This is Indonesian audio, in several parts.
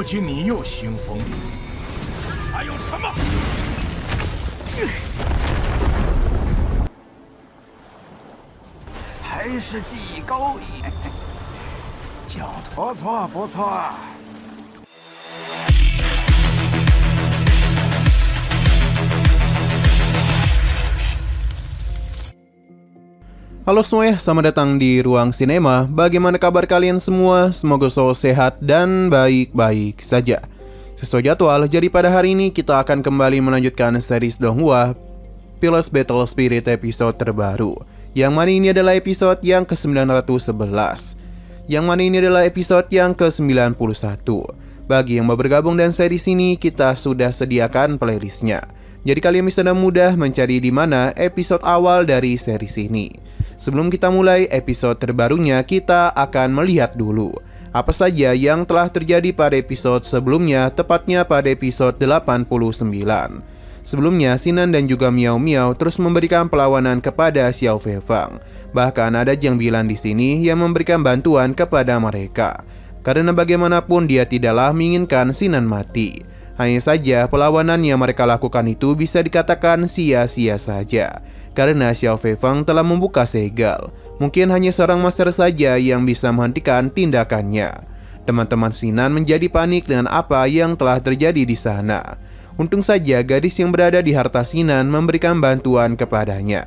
今你又兴风，还有什么？还是技艺高一点，教不错不错。Halo semuanya, selamat datang di Ruang Sinema. Bagaimana kabar kalian semua? Semoga selalu sehat dan baik-baik saja. Sesuai jadwal, jadi pada hari ini kita akan kembali melanjutkan series Donghua Pillars Battle Spirit episode terbaru, yang mana ini adalah episode yang ke-911, yang mana ini adalah episode yang ke-91. Bagi yang mau bergabung dan series ini, kita sudah sediakan playlistnya, jadi kalian bisa dengan mudah mencari di mana episode awal dari series ini. Sebelum kita mulai episode terbarunya, kita akan melihat dulu apa saja yang telah terjadi pada episode sebelumnya, tepatnya pada episode 89. Sebelumnya, Sinan dan juga Miao Miao terus memberikan perlawanan kepada Xiao Feifeng. Bahkan ada Jiang Bilan di sini yang memberikan bantuan kepada mereka, karena bagaimanapun dia tidaklah menginginkan Sinan mati. Hanya saja perlawanan yang mereka lakukan itu bisa dikatakan sia-sia saja, karena Xiao Feifeng telah membuka segel. Mungkin hanya seorang master saja yang bisa menghentikan tindakannya. Teman-teman Sinan menjadi panik dengan apa yang telah terjadi di sana. Untung saja gadis yang berada di harta Sinan memberikan bantuan kepadanya,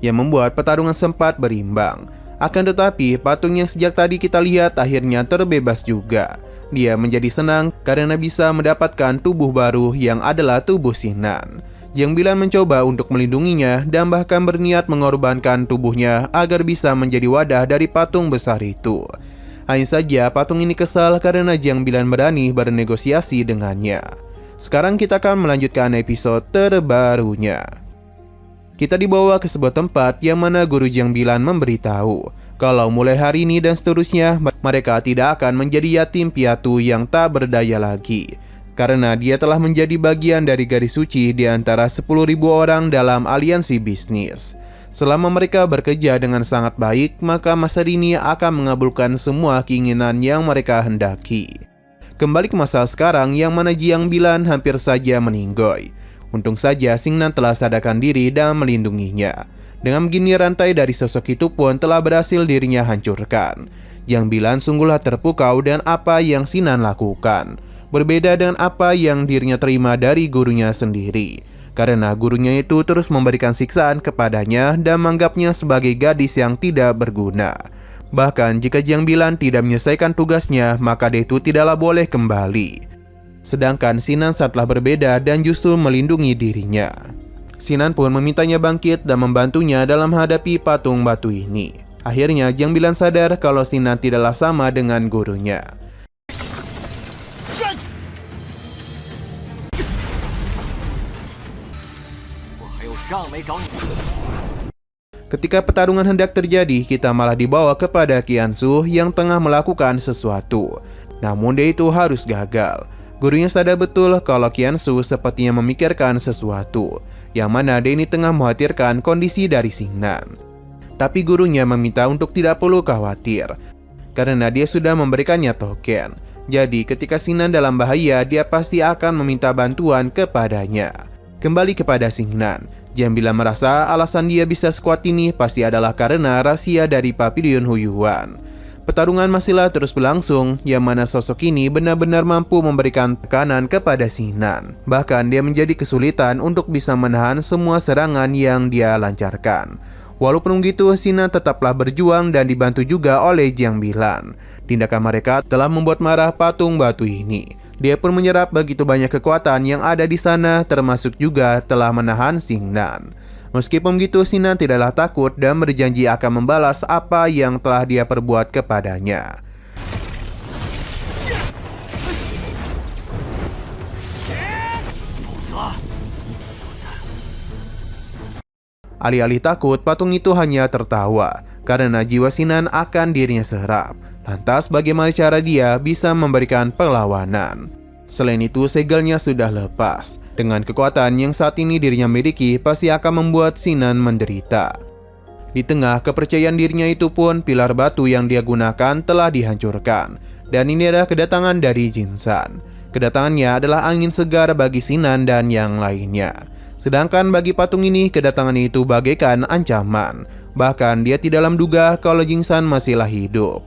yang membuat pertarungan sempat berimbang. Akan tetapi, patung yang sejak tadi kita lihat akhirnya terbebas juga. Dia menjadi senang karena bisa mendapatkan tubuh baru yang adalah tubuh Sinan. Jiang Bilan mencoba untuk melindunginya dan bahkan berniat mengorbankan tubuhnya agar bisa menjadi wadah dari patung besar itu. Hanya saja patung ini kesal karena Jiang Bilan berani bernegosiasi dengannya. Sekarang kita akan melanjutkan episode terbarunya. Kita dibawa ke sebuah tempat yang mana guru Jiang Bilan memberitahu kalau mulai hari ini dan seterusnya mereka tidak akan menjadi yatim piatu yang tak berdaya lagi, karena dia telah menjadi bagian dari garis suci di antara 10.000 orang dalam aliansi bisnis. Selama mereka bekerja dengan sangat baik, maka masa ini akan mengabulkan semua keinginan yang mereka hendaki. Kembali ke masa sekarang yang mana Jiang Bilan hampir saja meninggoy. Untung saja Xingnan telah sadarkan diri dan melindunginya. Dengan begini, rantai dari sosok itu pun telah berhasil dirinya hancurkan. Jiang Bilan sungguhlah terpukau dengan apa yang Xingnan lakukan. Berbeda dengan apa yang dirinya terima dari gurunya sendiri, karena gurunya itu terus memberikan siksaan kepadanya dan menganggapnya sebagai gadis yang tidak berguna. Bahkan jika Jiang Bilan tidak menyelesaikan tugasnya, maka dia itu tidaklah boleh kembali. Sedangkan Sinan sangatlah berbeda dan justru melindungi dirinya. Sinan pun memintanya bangkit dan membantunya dalam menghadapi patung batu ini. Akhirnya Jiang Bilan sadar kalau Sinan tidaklah sama dengan gurunya. Ketika pertarungan hendak terjadi, kita malah dibawa kepada Qianzu yang tengah melakukan sesuatu. Namun dia itu harus gagal. Gurunya sadar betul kalau Qianzu sepertinya memikirkan sesuatu, yang mana dia ini tengah mengkhawatirkan kondisi dari Xingnan. Tapi gurunya meminta untuk tidak perlu khawatir, karena dia sudah memberikannya token. Jadi ketika Xingnan dalam bahaya, dia pasti akan meminta bantuan kepadanya. Kembali kepada Xingnan, Jiang Bilan merasa alasan dia bisa sekuat ini pasti adalah karena rahasia dari Pavilion Huyuan. Pertarungan masihlah terus berlangsung, yang mana sosok ini benar-benar mampu memberikan tekanan kepada Xingnan. Bahkan dia menjadi kesulitan untuk bisa menahan semua serangan yang dia lancarkan. Walaupun begitu, Xingnan tetaplah berjuang dan dibantu juga oleh Jiang Bilan. Tindakan mereka telah membuat marah patung batu ini. Dia pun menyerap begitu banyak kekuatan yang ada di sana, termasuk juga telah menahan Xingnan. Meskipun begitu, Xingnan tidaklah takut dan berjanji akan membalas apa yang telah dia perbuat kepadanya. Alih-alih takut, patung itu hanya tertawa karena jiwa Xingnan akan dirinya serap. Lantas bagaimana cara dia bisa memberikan perlawanan? Selain itu, segelnya sudah lepas. Dengan kekuatan yang saat ini dirinya miliki, pasti akan membuat Xingnan menderita. Di tengah kepercayaan dirinya itu pun, pilar batu yang dia gunakan telah dihancurkan. Dan ini adalah kedatangan dari Jinsan. Kedatangannya adalah angin segar bagi Sinan dan yang lainnya. Sedangkan bagi patung ini, kedatangan itu bagaikan ancaman. Bahkan dia tidak dalam duga kalau Jinsan masihlah hidup.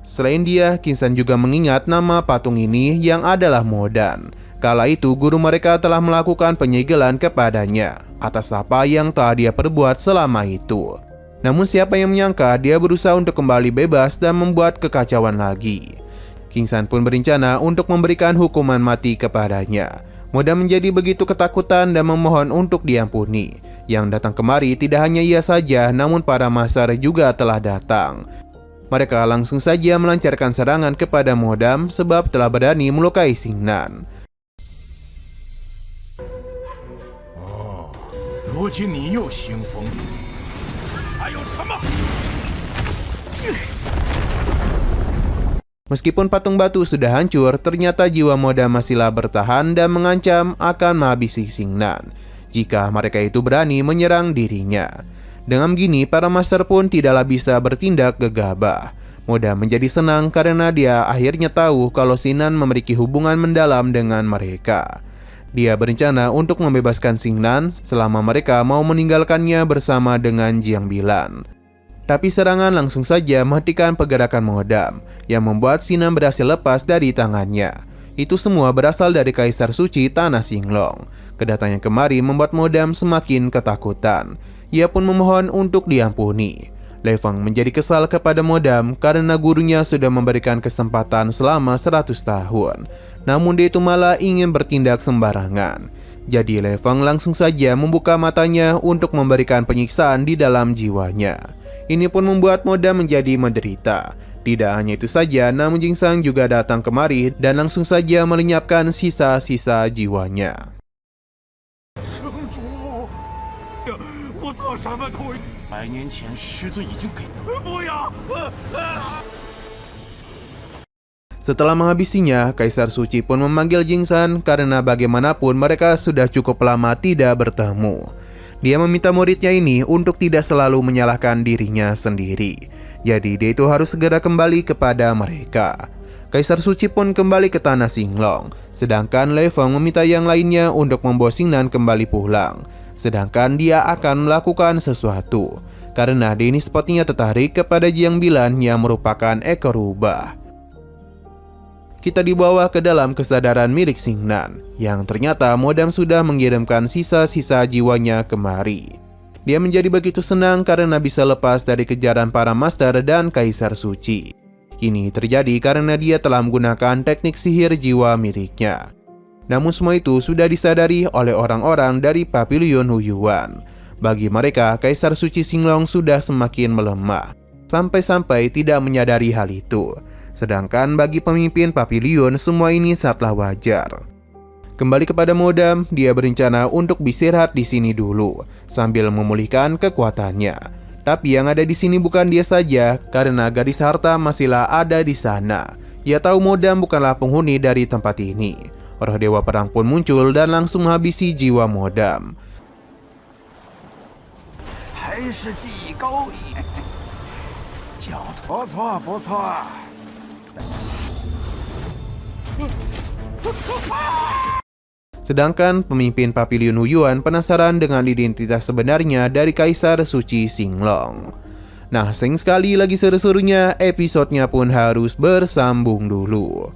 Selain dia, Jinsan juga mengingat nama patung ini yang adalah Modan. Kala itu guru mereka telah melakukan penyegelan kepadanya atas apa yang telah dia perbuat selama itu. Namun siapa yang menyangka dia berusaha untuk kembali bebas dan membuat kekacauan lagi. Jinsan pun berencana untuk memberikan hukuman mati kepadanya. Modan menjadi begitu ketakutan dan memohon untuk diampuni. Yang datang kemari tidak hanya ia saja, namun para master juga telah datang. Mereka langsung saja melancarkan serangan kepada Modan sebab telah berani melukai Xingnan. 如今你又兴风，还有什么？ Meskipun patung batu sudah hancur, ternyata jiwa Modan masihlah bertahan dan mengancam akan menghabisi Xingnan jika mereka itu berani menyerang dirinya. Dengan begini, para master pun tidaklah bisa bertindak gegabah. Modan menjadi senang karena dia akhirnya tahu kalau Xingnan memiliki hubungan mendalam dengan mereka. Dia berencana untuk membebaskan Xingnan selama mereka mau meninggalkannya bersama dengan Jiang Bilan. Tapi serangan langsung saja menghentikan pergerakan Modan yang membuat Xingnan berhasil lepas dari tangannya. Itu semua berasal dari Kaisar Suci Tanah Xinglong. Kedatangan kemari membuat Modan semakin ketakutan. Ia pun memohon untuk diampuni. Lei Feng menjadi kesal kepada Modan karena gurunya sudah memberikan kesempatan selama 100 tahun. Namun dia itu malah ingin bertindak sembarangan. Jadi Lei Feng langsung saja membuka matanya untuk memberikan penyiksaan di dalam jiwanya. Ini pun membuat Modan menjadi menderita. Tidak hanya itu saja, namun Jinsan juga datang kemari dan langsung saja melenyapkan sisa-sisa jiwanya. 100年前师尊已经给不要。 Setelah menghabisinya, Kaisar Suci pun memanggil Jinsan karena bagaimanapun mereka sudah cukup lama tidak bertemu. Dia meminta muridnya ini untuk tidak selalu menyalahkan dirinya sendiri. Jadi dia itu harus segera kembali kepada mereka. Kaisar Suci pun kembali ke Tanah Xinglong. Sedangkan Lei Feng meminta yang lainnya untuk membawa Xingnan kembali pulang. Sedangkan dia akan melakukan sesuatu. Karena dia ini sepertinya tertarik kepada Jiang Bilan yang merupakan ekor rubah. Kita dibawa ke dalam kesadaran milik Xingnan, yang ternyata Modan sudah mengirimkan sisa-sisa jiwanya kemari. Dia menjadi begitu senang karena bisa lepas dari kejaran para master dan Kaisar Suci. Ini terjadi karena dia telah menggunakan teknik sihir jiwa miliknya. Namun semua itu sudah disadari oleh orang-orang dari Papilion Huyuan. Bagi mereka, Kaisar Suci Xinglong sudah semakin melemah, sampai-sampai tidak menyadari hal itu. Sedangkan bagi pemimpin Papilion, semua ini sangatlah wajar. Kembali kepada Modan, dia berencana untuk beristirahat di sini dulu, sambil memulihkan kekuatannya. Tapi yang ada di sini bukan dia saja, karena gadis harta masihlah ada di sana. Ia tahu Modan bukanlah penghuni dari tempat ini. Roh Dewa Perang pun muncul dan langsung menghabisi jiwa Modan. 还是技艺高一，教徒不错不错。 Sedangkan pemimpin Papilion Huyuan penasaran dengan identitas sebenarnya dari Kaisar Suci Xinglong. Nah, sayang sekali lagi seru-serunya, episodenya pun harus bersambung dulu.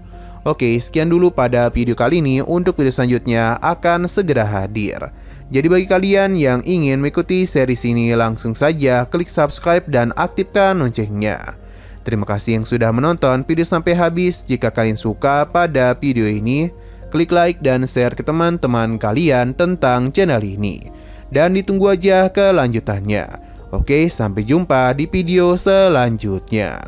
Oke, sekian dulu pada video kali ini. Untuk video selanjutnya akan segera hadir. Jadi bagi kalian yang ingin mengikuti series ini, langsung saja klik subscribe dan aktifkan loncengnya. Terima kasih yang sudah menonton video sampai habis. Jika kalian suka pada video ini, klik like dan share ke teman-teman kalian tentang channel ini. Dan ditunggu aja kelanjutannya. Oke, sampai jumpa di video selanjutnya.